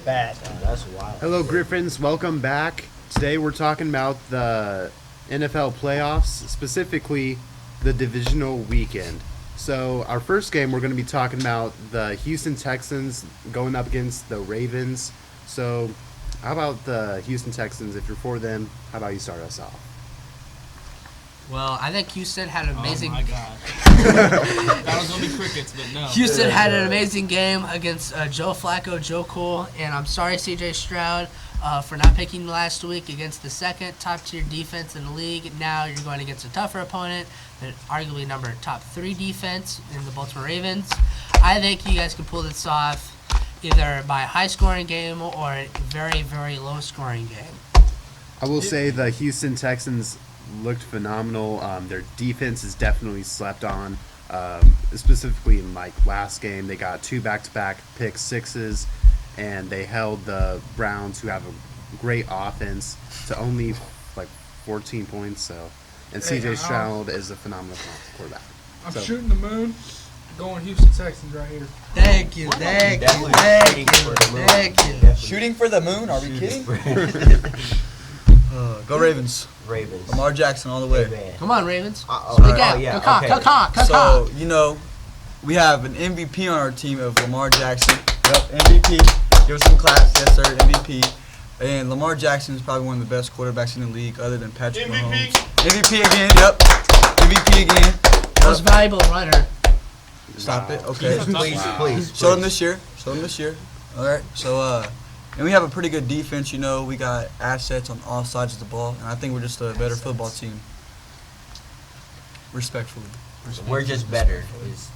bad. That's wild. Hello, Griffins. Welcome back. Today we're talking about the NFL playoffs, specifically the divisional weekend. So our first game, we're going to be talking about the Houston Texans going up against the Ravens. So how about the Houston Texans? If you're for them, how about you start us off? Well, I think Houston had an amazing. Oh my God! That was gonna be crickets, but no. Houston had an amazing game against Joe Flacco, Joe Cool, and I'm sorry, C.J. Stroud, for not picking last week against the second top-tier defense in the league. Now you're going against a tougher opponent, arguably number top 3 defense in the Baltimore Ravens. I think you guys can pull this off either by a high-scoring game or a very, very low-scoring game. I will say the Houston Texans looked phenomenal. Their defense is definitely slept on. Specifically in last game, they got 2 back-to-back pick sixes, and they held the Browns, who have a great offense, to only 14 points. So, and C.J. Stroud is a phenomenal quarterback. I'm shooting the moon, going Houston Texans right here. Thank you. Shooting for the moon? Are we kidding? Go Ravens. Ravens. Lamar Jackson all the way. Come on, Ravens. Okay. So, we have an MVP on our team of Lamar Jackson. Yep, MVP. Give us some claps. Yes, sir, MVP. And Lamar Jackson is probably one of the best quarterbacks in the league other than Patrick Mahomes. MVP again, yep. MVP again. Most valuable runner. Stop it, okay. Please. Show them this year. All right, so, and we have a pretty good defense, we got assets on all sides of the ball, and I think we're just a better football team. Respectfully. We're just better.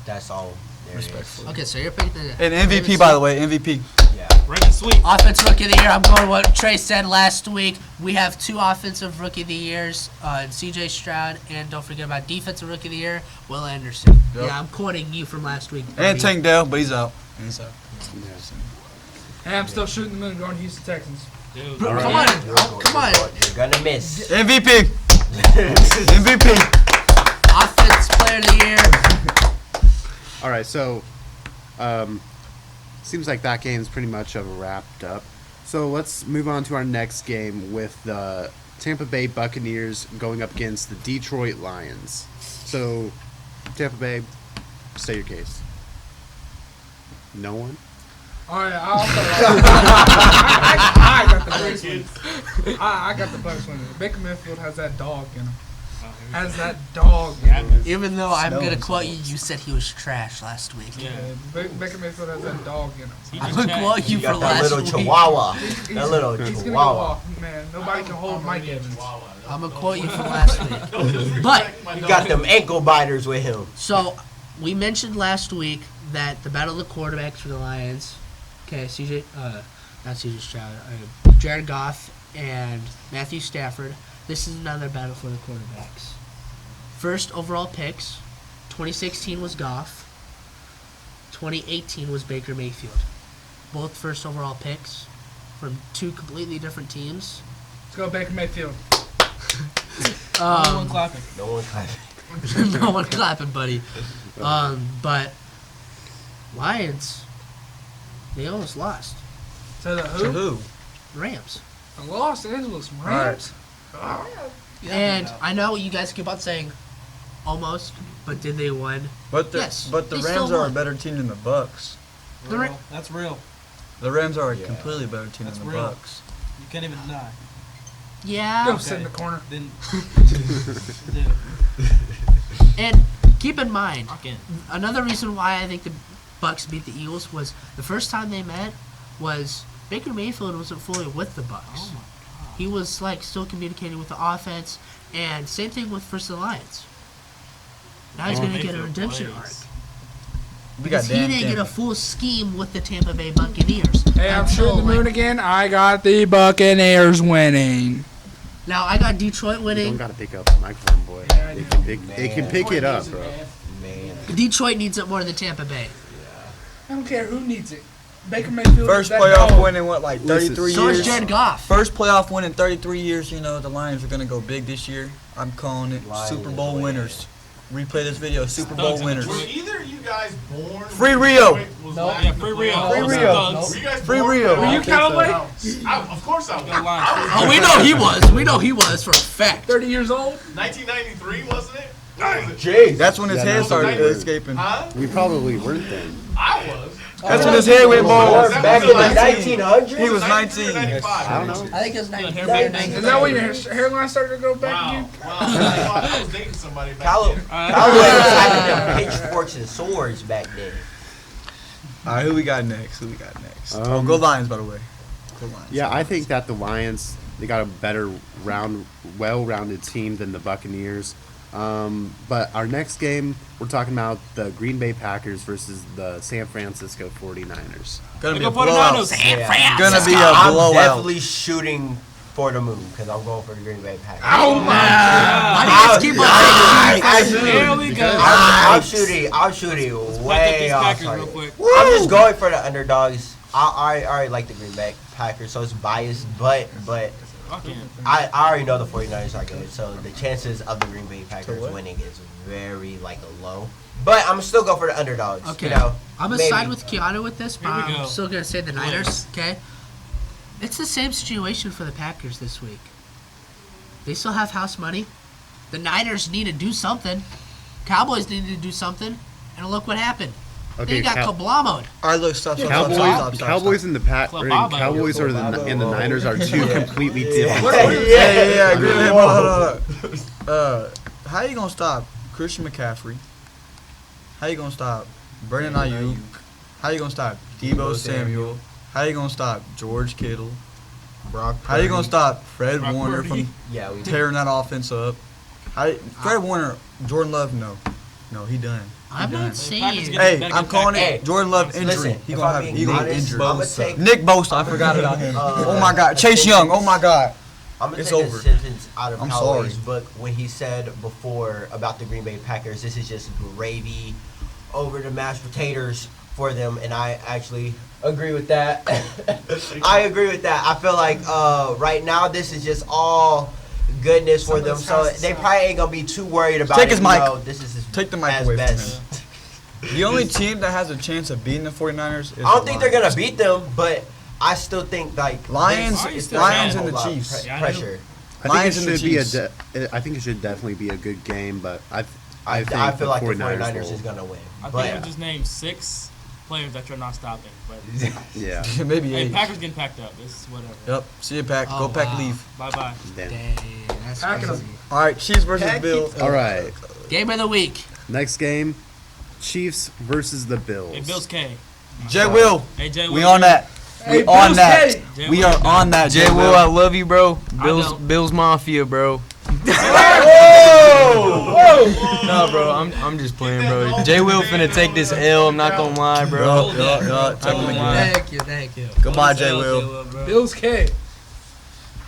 That's all there Respectfully. Okay, so you're picking the And MVP, by the way, MVP. Yeah. Ravens sweep. Offensive Rookie of the Year. I'm going with what Trey said last week. We have 2 Offensive Rookie of the Years, C.J. Stroud, and don't forget about Defensive Rookie of the Year, Will Anderson. Yep. Yeah, I'm quoting you from last week. And Tank Dell, but he's out. Hey, I'm still shooting the moon, going Houston Texans. Dude, Come on. You're gonna miss. MVP. MVP. Offense Player of the Year. All right, so seems like that game's pretty much wrapped up. So let's move on to our next game with the Tampa Bay Buccaneers going up against the Detroit Lions. So, Tampa Bay, state your case. No one? All right, I got the Bucks winning. I got the Bucks winning. Baker Mayfield has that dog in him. Even though I'm going to quote you, you said he was trash last week. Yeah. Baker Mayfield has that dog in him. I'm going to quote you for got that last little week. chihuahua. He's gonna go off, man. Nobody can hold Mike Evans. I'm going to quote you from last week. But, You got them ankle biters with him. so, we mentioned last week that the battle of the quarterbacks for the Lions, okay, not CJ Stroud, Jared Goff and Matthew Stafford. This is another battle for the quarterbacks. First overall picks, 2016 was Goff, 2018 was Baker Mayfield. Both first overall picks from 2 completely different teams. Let's go Baker Mayfield. no one clapping. No one clapping. No one clapping, buddy. But Lions, they almost lost. To the To who? who? Rams. The Los Angeles Rams. And I know you guys keep on saying almost, but did they win? But the Yes, the they still Rams are a won. better team than the Bucks. Real. That's real. The Rams are a Yeah. completely better team That's than the real. Bucks. You can't even deny. Yeah. Go sit in the corner. Then, dude, And keep in mind, fucking. another reason why I think the Bucks beat the Eagles was the first time they met was Baker Mayfield wasn't fully with the Bucks. Oh my. He was still communicating with the offense, and same thing with versus the Lions. Now he's going to get a redemption arc. We got Because he Dan didn't get a Campbell. full scheme with the Tampa Bay Buccaneers. Hey, I'm Until, shooting the moon again. I got the Buccaneers winning. Now I got Detroit You don't winning. got to pick up the microphone, boy. Yeah, I It can pick it up, bro. Man. Detroit needs it more than Tampa Bay. I don't care who needs it. Baker Mayfield. First is that playoff dog. win in what, like Listen, 33 So is years? Jared Goff. First playoff win in 33 years. The Lions are going to go big this year. I'm calling it Lions Super Bowl win. winners. replay this video. Super Bowl Thugs in winners. the Were either of you guys born? Free Rio. Yeah, free Rio. Free Thugs. Rio. Were you guys Free born? Rio. Were you Callaway? Of course I was. Good line. Oh, we know he was. We know he was for a fact. 30 years old? 1993, wasn't it? What was it? Jeez. That's when his Yeah, head no, started no. escaping. Huh? We probably weren't then. I was. That's when his head went bald. Back in the 1900s? He was 93 or 19. 95. I don't know. I think it was 90. Is that when your hairline started to go back Wow. to you? Wow. I was dating somebody back Callaway then. was having them pitchforks and swords back then. All right, who we got next? Oh, go Lions, by the way. Go Lions. Yeah, I think that the Lions, they got a better well-rounded team than the Buccaneers. But our next game, we're talking about the Green Bay Packers versus the San Francisco 49ers. Gonna be Go a blowout. 49ers. Gonna be a I'm blowout. definitely shooting for the moon because I'm going for the Green Bay Packers. Oh my Why do you guys keep on There we go. I'm shooting Pack up way these off Packers real target. quick. I'm just going for the underdogs. I already like the Green Bay Packers, so it's biased, but Fucking. I already know the 49ers are good, so the chances of the Green Bay Packers winning is very low. But I'm still go for the underdogs. Okay. You know, I'm going to side with Keanu with this, but Here we I'm go. still going to say the Niners, Please. okay? It's the same situation for the Packers this week. They still have house money. The Niners need to do something. Cowboys need to do something. And look what happened. They got kablamoed. All right, look, stop. Cowboys and the Cowboys or and the Niners are two completely different. Yeah. Agree with him. Hold on. How you gonna stop Christian McCaffrey? How you gonna stop Brandon Ayuk? How you gonna stop Deebo Samuel? How you gonna stop George Kittle? How you gonna stop Fred Brock Warner Purdy. from yeah, we tearing that offense up? Fred Warner, Jordan Love, no, he done. I'm done. not saying. Hey, I'm calling Hey, it Jordan Love injury. listen, He if gonna I'm have being honest, injured. I'ma take- Nick Bosa, I forgot about him. Oh my God, Chase Young. Oh my God. I'm gonna It's take over. a sentence out of I'm Cowboys' sorry. book when he said before about the Green Bay Packers, this is just gravy over the mashed potatoes for them, and I actually agree with that. I agree with that. I feel like right now this is just all goodness for them, so they probably ain't gonna be too worried about Take it. his mic. This is Take the mic as away from best. The only team that has a chance of beating the 49ers is I don't think they're Lions. gonna beat them, but I still think Lions- it's still Lions a and the whole lot of Chiefs. Yeah, I know. pressure. I think Lions it and the should be Chiefs. I think it should definitely be a good game, but I I think feel like the 49ers 49ers will. is gonna win. I think But we just named 6 players that you're not stopping. But Yeah. Maybe hey, 8. Packers getting packed up. This is whatever. Yep. See you, Pack. Oh, Go Pack. wow. Leave. Bye bye. Damn. Dang, that's Packing crazy. All right. Chiefs versus Bills. All right. Game of the week. Next game, Chiefs versus the Bills. Hey, Bills K. Jay Will. Hey, Jay. We on that. Hey, We on Bills that. K. Jay We Will. are on that. Jay Will, I love you, bro. Bills, don't. Bills Mafia, bro. No, bro, I'm just playing, bro. Jay Will finna take this L. I'm not gonna lie, bro. Check him again. Thank you. Goodbye, Jay Will. Bills K.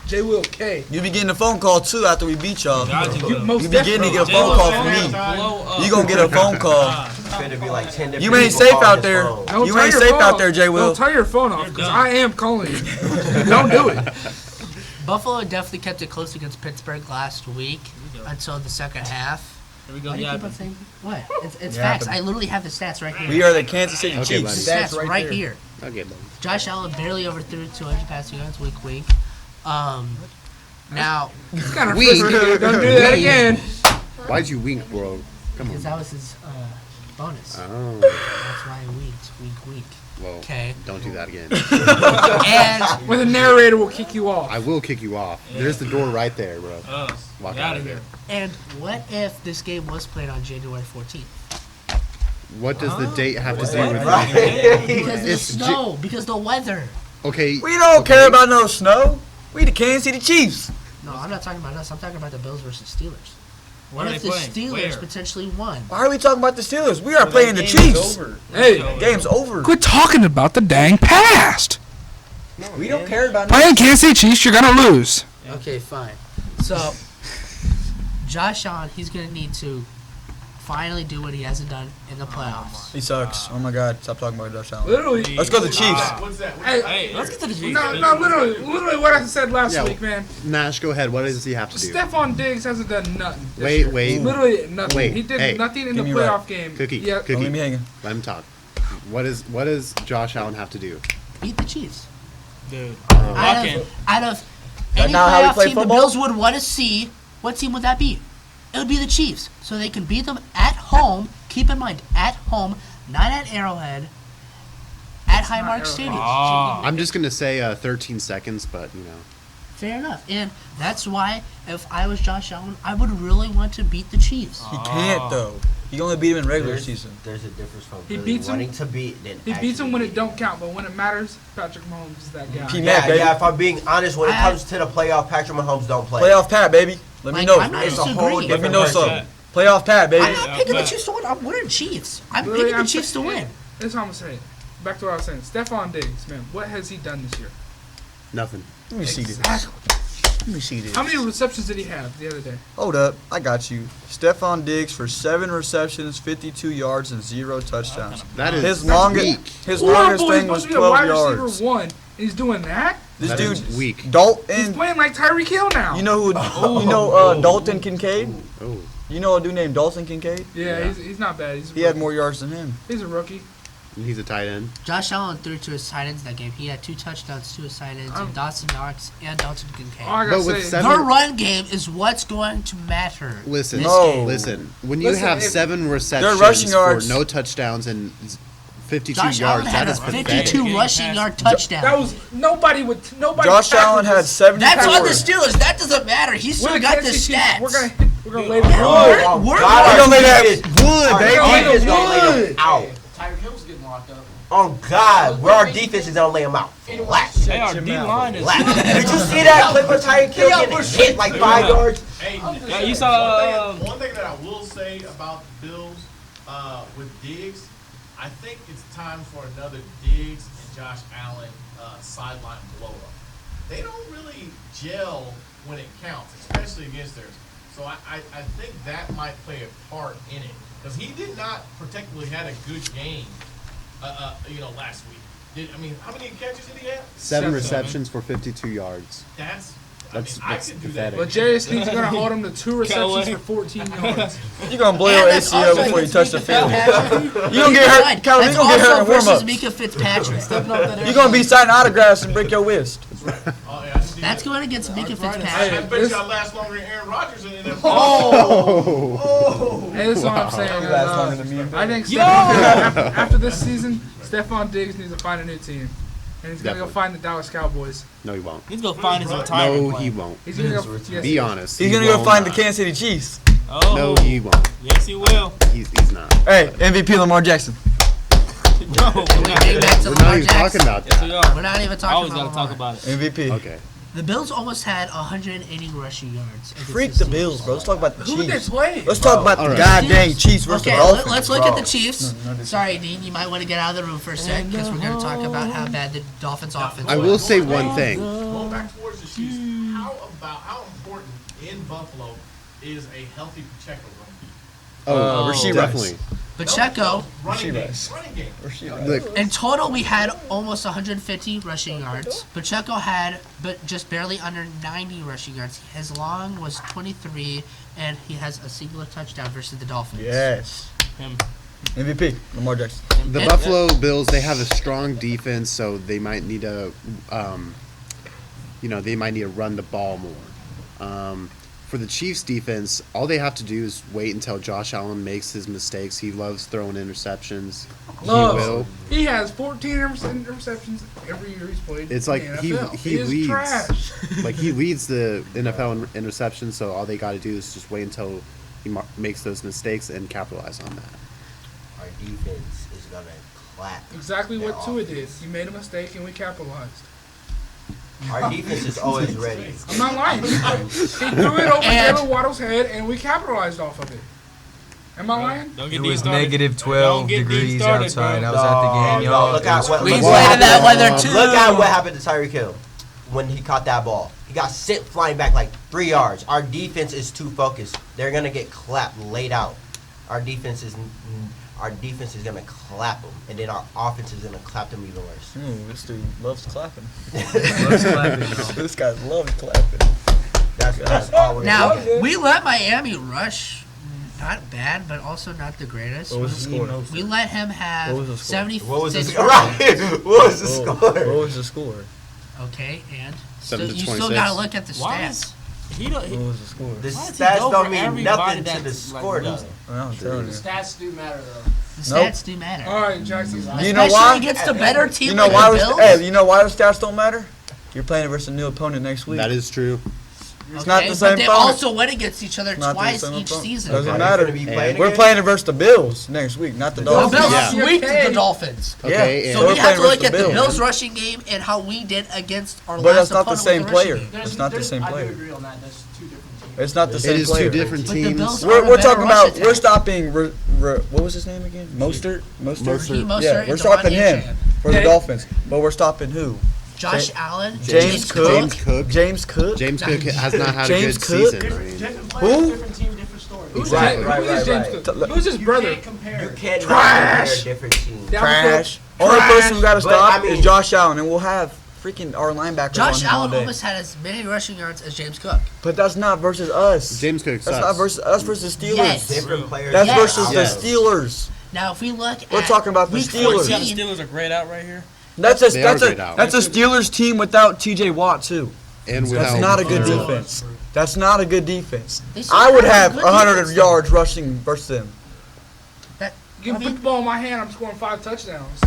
J. Will K. You be getting a phone call too after we beat y'all. You most You be getting to get a Jay phone Will call said from me. blow up. You gonna get a phone call. It's gonna be like 10 different You ain't people safe calling out his there. phone. Don't You turn ain't your safe phone out off. there, Jay Will. Don't turn your phone off, because done. I am calling you. Don't do it. Buffalo definitely kept it close against Pittsburgh last week until the second half. Here we go. Why do you Yeah. keep on saying what? It's Yeah, facts. but- I literally have the stats right here. We are the Kansas City Okay, Chiefs. buddy. Stats right here. Okay, buddy. Josh Allen barely overthrew 200 passing yards. Wink, wink. Now, It's kind of frisky. Don't do that again. Why'd you wink, bro? Come because on. that was his bonus. Oh, That's why I winked. Wink, wink. well, Okay. don't do that again. And When the narrator will kick you off. I will kick you off. There's the door right there, bro. Walk Get out out of of there. here. and what if this game was played on January 14th? What does the date have to do with Right. it? Because of the It's snow. Because the weather. Okay. We don't care about no snow. We the Kansas City Chiefs. No, I'm not talking about us. I'm talking about the Bills versus Steelers. What What are if they the playing? Steelers Where? potentially won? Why are we talking about the Steelers? We are playing the Chiefs. Hey, Game's over. quit talking about the dang past. We don't care about no. Playing Kansas City Chiefs, you're going to lose. Okay, fine. So, Josh Allen, he's going to need to finally do what he hasn't done in the playoffs. He sucks. Oh my God! Stop talking about Josh Allen. Literally. Let's go to the Chiefs. What's that? Hey, let's get to the Chiefs. No, literally what I said last Yeah. week, man. Nash, go ahead. What does he have to do? Stephon Diggs hasn't done nothing. this Wait, year. wait. Literally nothing. Wait, He did hey, nothing in the give me playoff right. game. Cookie, Yeah. Cookie. Don't leave me hanging. Let him talk. What does Josh Allen have to do? Beat the Chiefs. Dude, Out walk-in. of any not how we playoff play team football? the Bills would want to see, what team would that be? It would be the Chiefs. So they can beat them at home. Keep in mind, at home, not at Arrowhead, at Highmark Arrowhead. Stadium. I'm just gonna say 13 seconds, but you know. Fair enough. And that's why, if I was Josh Allen, I would really want to beat the Chiefs. He can't though. He can only beat him in regular There's, season. there's a difference from He really beats him- wanting to beat than He beats them when it actually don't count, but when it matters, Patrick Mahomes is that guy. He beating. mad, baby. Yeah, if I'm being honest, when it I- comes to the playoff, Patrick Mahomes don't play. Playoff Pat, baby. Let me Like, know. I'm not It's a whole disagreeing. Let me different know person. something. Playoff Pat, baby. I'm not picking the but- Chiefs to win. I'm winning Chiefs. I'm Literally, picking the I'm Chiefs to win. That's what I'm saying. Back to what I was saying. Stephon Diggs, man, what has he done this year? Nothing. Let me see this. Exactly. Let me see this. How many receptions did he have the other day? Hold up, I got you. Stephon Diggs for 7 receptions, 52 yards, and 0 touchdowns. That is His longest, weak. his Poor longest boy's thing was supposed to be a wide 12 yards. receiver one, and he's doing that? This That dude, is weak. He's Dalton. playing like Tyreek Hill now. You know who? Dalton Kincaid. Oh, You know a dude named Dalton Kincaid? Yeah, he's not bad. He's a He had rookie. more yards than him. He's a rookie. he's a tight end. Josh Allen threw to his tight ends that game. He had 2 touchdowns to his tight ends, and Dawson Knox and Dalton Kincaid. All I gotta But with say, seven- Their run game is what's going to matter. Listen, this No. game. listen. When you Listen, have if- 7 receptions rushing yards- for no touchdowns and 52 Josh yards, Allen had that a is pathetic. 52 rushing yard touchdown. that was nobody would nobody. Josh Allen had 74. That's on the Steelers. That doesn't matter. He still got the stats. We're gonna lay the Yeah, wood. we're God, We're gonna lay that our baby. defense is gonna lay them out. Tyreek Hill's getting locked up. On God, where our defense is gonna lay them out. Flat. Hey, our D line is. Flat. Did you see that clip of Tyreek Hill getting hit like 5 yards? Hey, Yeah, you saw. one thing that I will say about the Bills with Diggs, I think it's time for another Diggs and Josh Allen sideline blow up. They don't really gel when it counts, especially against theirs. So I think that might play a part in it because he did not particularly had a good game, last week. How many catches did he have? 7 receptions for 52 yards. That's That's I that's could do pathetic. But Jarius Sneed's gonna hold him to 2 receptions Callaway. for 14 yards. You're gonna blow And your that's ACL also before you against touch the Mika field. Fitzpatrick. You gonna get hurt. Callum, you That's gonna get hurt also in warm versus ups. Mika Fitzpatrick. Stepping up that You're gonna be signing autographs and break your wrist. Oh, yeah, I see That's that. going against Mika I Fitzpatrick. bet y'all last longer than Aaron Rodgers in the NFL. Oh, And that's what I'm saying. Last longer than me. I think after this season, Stephon Diggs needs to find a new team. And he's going to go Definitely. find the Dallas Cowboys. no, he won't. He's gonna find his retirement No, plan. he won't. He's going to go. Yes, Be honest. He's he gonna go will find the not. Kansas City Chiefs. Oh, No, he won't. yes, he will. He's not. Hey, MVP Lamar Jackson. No, Can we bring back to We're Lamar not even talking Jackson? about yes, that. we are. We're not even I talking always about gotta talk Lamar. about it. MVP. Okay. The Bills almost had 180 rushing yards. against Freak the the Steelers. Bills, bro. Let's talk about the Who did they Chiefs. play? Let's talk about All the right. goddamn Chiefs versus Okay, the Dolphins. let's look at the bro. Chiefs. Sorry, Dean, you might want to get out of the room for a sec because we're going to talk about how bad the Dolphins' offense I was. will say one thing. Going back towards the Chiefs, how important in Buffalo is a healthy Pacheco run? Oh, Rasheed definitely. Pacheco, Running game. Rice. Running game. Look, in total, we had almost 150 rushing yards. Pacheco had but just barely under 90 rushing yards. His long was 23, and he has a singular touchdown versus the Dolphins. Yes. Him. MVP Lamar Jackson. the Buffalo Bills, they have a strong defense, so they might need to, they might need to run the ball more. For the Chiefs defense, all they have to do is wait until Josh Allen makes his mistakes. He loves throwing interceptions. He will. He has 14 interceptions every year he's played. It's in like the he NFL. leads. is trash. Like he leads the NFL in interceptions, so all they got to do is just wait until he makes those mistakes and capitalize on that. Our defense is gonna clap. Exactly their what Tua did. offense. He made a mistake and we capitalized. Our defense is always ready. I'm not lying. He threw it over And- Jalen Waddle's head and we capitalized off of it. Am I lying? Don't It get Dean was started. negative Don't 12 get Dean degrees started, outside. bro. I was at the game, No, y'all. look It at was what- crazy. We What played in happened- that weather too. Look at what happened to Tyreek Hill when he caught that ball. He got sent flying back like 3 yards. Our defense is too focused. They're gonna get clapped, laid out. our defense is gonna clap them, and then our offense is gonna clap them even worse. This dude loves clapping. Loves clapping, y'all. This guy loves clapping. That's all we're Now gonna do. we let Miami rush, not bad, but also not the greatest. What was the score? We let him have What was the score? 70. What was the score? Right. What was the score? What was the score? Okay, and 7 to you still 26. gotta look at the Why stats. is he don't? What He, was the score? The why does he stats go don't for mean everybody nothing to that's, the like, score, though. losing? I'm telling you. Stats do matter though. The Nope. stats do matter. All right, Jackson. You know Especially why? against the better team You know like why? the Bills. Hey, you know why the stats don't matter? You're playing versus a new opponent next week. That is true. It's not the but same they opponent. also win against each other Not the twice same each opponent. season. Doesn't Okay. matter. Gonna be playing We're again? playing it versus the Bills next week, not the The Dolphins. Bills Yeah. sweep Yeah. the Dolphins. Okay, Yeah. and So we're we have to playing look versus at the the Bills Bills. rushing game and how we did against our But last that's not the opponent same with the rushing player. game. It's not the same I do player. agree on that. That's two different teams. It's not the it same is player. two different But the teams. Bills- We're better talking rush about we're attack. stopping. What was his name again? Mostert. Raheem Mostert Yeah, and we're stopping Devon him Achane. for the Dolphins. But we're stopping who? Josh Allen, James Cook. James Cook. James Cook. James Cook has not had James a good Cook? season. I mean, Different players, Who? different team, different story. Who's Right, James, right, who is right, James right. Cook? Who's his You brother? can't compare. You cannot Trash. compare different teams. Trash. Only person we got to But, stop I mean- is Josh Allen, and we'll have freaking our linebackers Josh on him all Allen day. almost had as many rushing yards as James Cook. But that's not versus us. James Cook That's sucks. not versus us versus Steelers. Yes. Different players. That's Yes. versus Yes. the Steelers. Now, if we look We're at talking about the week Steelers. The 14, Steelers are grayed out right here. That's a They are grayed out. that's a Steelers team without T.J. Watt too. And That's without not a good their- defense. That's not a good defense. They still I would have good 100 defense, yards rushing versus them. You put the ball in my hand, I'm scoring 5 touchdowns.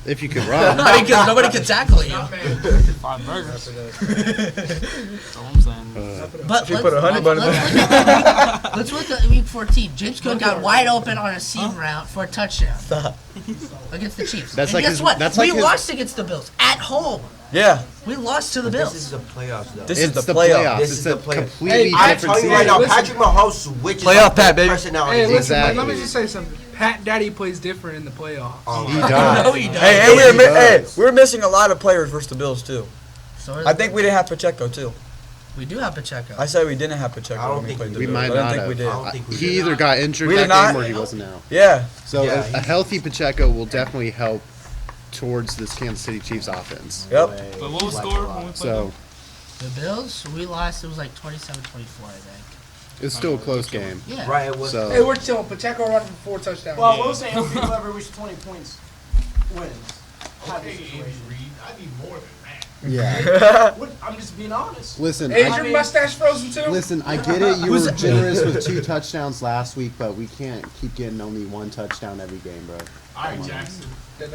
If you could run. nobody can tackle you. 5 burgers. That's all I'm saying. But If you put a honey bun in let's look at week 14. James Cook got wide open on a seam route for a touchdown against the Chiefs. That's and like guess his- what? that's We like his- lost against the Bills at home. Yeah, We lost to the This Bills. is the playoffs, though. this It's is the the playoff. playoffs. This It's is a the playoffs. completely I'm I'm different telling you season. right now, Listen. Patrick Mahomes switches Playoff up Pat, baby. personality. Hey, listen, Exactly. let me just say something. Pat Daddy plays different in the playoffs. Oh, He my does. No, he doesn't. Hey, Yes, he hey, does. we're missing a lot of players versus the Bills too. So are I the- think we didn't have Pacheco too. we do have Pacheco. I said we didn't have Pacheco I don't when we think played the We Bills. might I not don't think have. we did. I don't think we He did. either got injured We that did not. game or he wasn't out. Yeah, So Yeah, a healthy Pacheco will definitely help towards this Kansas City Chiefs offense. Yep. But what was the score when we played So The Bills, we lost. It was like 27-24, I think. it's still a close game. Yeah. Right, it was. So Hey, we're chilling. Pacheco running for 4 touchdowns. Well, we'll say whoever reaches 20 points wins. Type of Okay, Andy situation. Reid, I need more than that. yeah. What- I'm just being honest. Listen, Hey, is I, your mustache frozen too? listen. I get it. You were generous with 2 touchdowns last week, but we can't keep getting only 1 touchdown every game, bro. All right, Jackson. All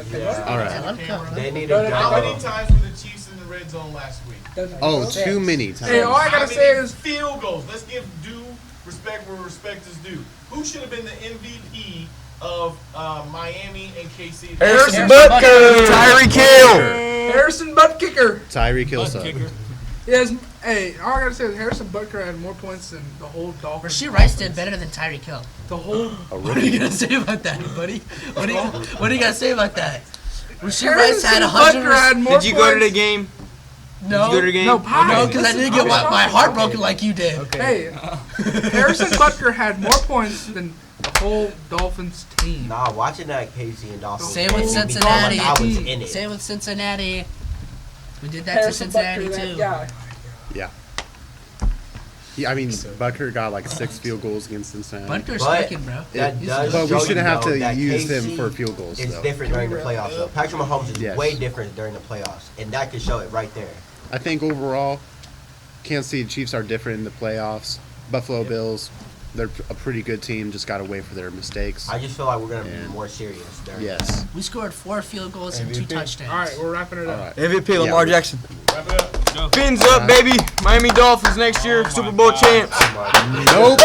right. Let him come. They need to How many go. times were the Chiefs in the red zone last week? Oh, too many times. Hey, all I How gotta many say is, field goals. Let's give due respect where respect is due. Who should have been the MVP of Miami and KC? Harrison Butker. Butker, Tyreek Hill. Harrison Butt Kicker. Tyreek Hill Butt sucked. kicker. Yes. Hey, all I gotta say is Harrison Butker had more points than the whole Dolphins. Rasheed Rice did better than Tyreek Hill. The whole. A What are you rookie. gonna say about that, buddy? What do you gotta say about that? Rasheed Rice had Harrison 100. Butker had more Did you go to the points. game? No, Did you go to the game? No, Pie. no, because I didn't get my heart broken like you did. Hey, Harrison Butker had more points than the whole Dolphins team. Nah, watching that KC and Dawson. Same with made me feel Cincinnati. Like I was in it. Same with Cincinnati. We did that to Harrison Cincinnati Butker, that too. guy. Yeah. I mean, Butker got like 6 field goals against Cincinnati. Butker's But- cooking, bro. That He's- does But we show shouldn't you, have though, to that use KC him for field goals, It's though. different during the playoffs, though. Patrick Mahomes is Yes. way different during the playoffs, and that could show it right there. I think overall, Kansas City Chiefs are different in the playoffs. Buffalo Bills, they're a pretty good team. Just got to wait for their mistakes. I just feel like we're gonna be And- more serious. During Yes. We scored 4 field goals and 2 MVP. touchdowns. All right, we're wrapping it All up. right. MVP Lamar Yeah. Jackson. Wrap it up. Fins up, baby. Miami Dolphins next year, Super Bowl champs. Nope.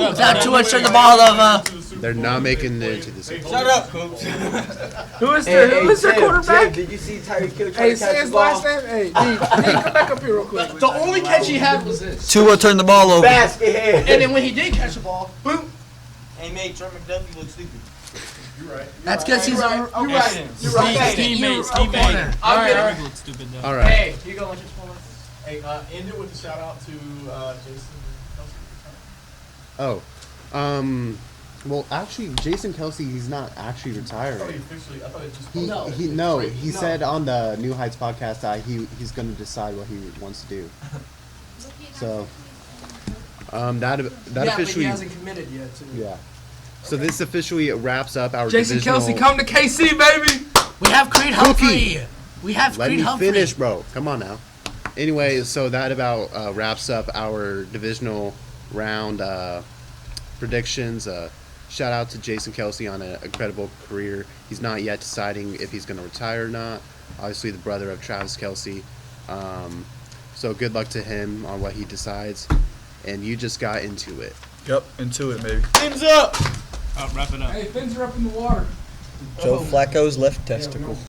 Without too much on the ball of They're not making it into the Super Bowl. Shut up, coach. Who is their quarterback? did you see Tyreek Hill Hey, say his last name. Hey, D, come back up here real quick. The only catch he had was this. Tua turned the ball over. Basket head. And then when he did catch the ball, boom. Hey, mate, Trent McDuffie looks stupid. You're right. That's because he's a You're right. You're right. Steve- Teammates, Steve teammates. Corner. I'll get Tyreek it. looked stupid though. All right. Hey, here you go, lunch spoiler. Hey, end it with a shout out to Jason. Oh, Well, actually, Jason Kelsey, he's not actually I thought he retiring. officially. I thought it just. He said on the New Heights podcast that he's going to decide what he wants to do. So, that Yeah, but officially, he hasn't committed yet. yeah. So this officially wraps up our Jason divisional. Kelsey, come to KC, baby. We have Creed Humphrey. We have Let Creed me Humphrey. finish, bro. Come on now. Anyway, so that about wraps up our divisional round predictions. Shout out to Jason Kelsey on an incredible career. He's not yet deciding if he's going to retire or not. Obviously, the brother of Travis Kelsey. So good luck to him on what he decides. And you just got into it. Yep, into it, baby. Teams up. Wrap it up. Hey, fins are up in the water. Joe Flacco's left testicle.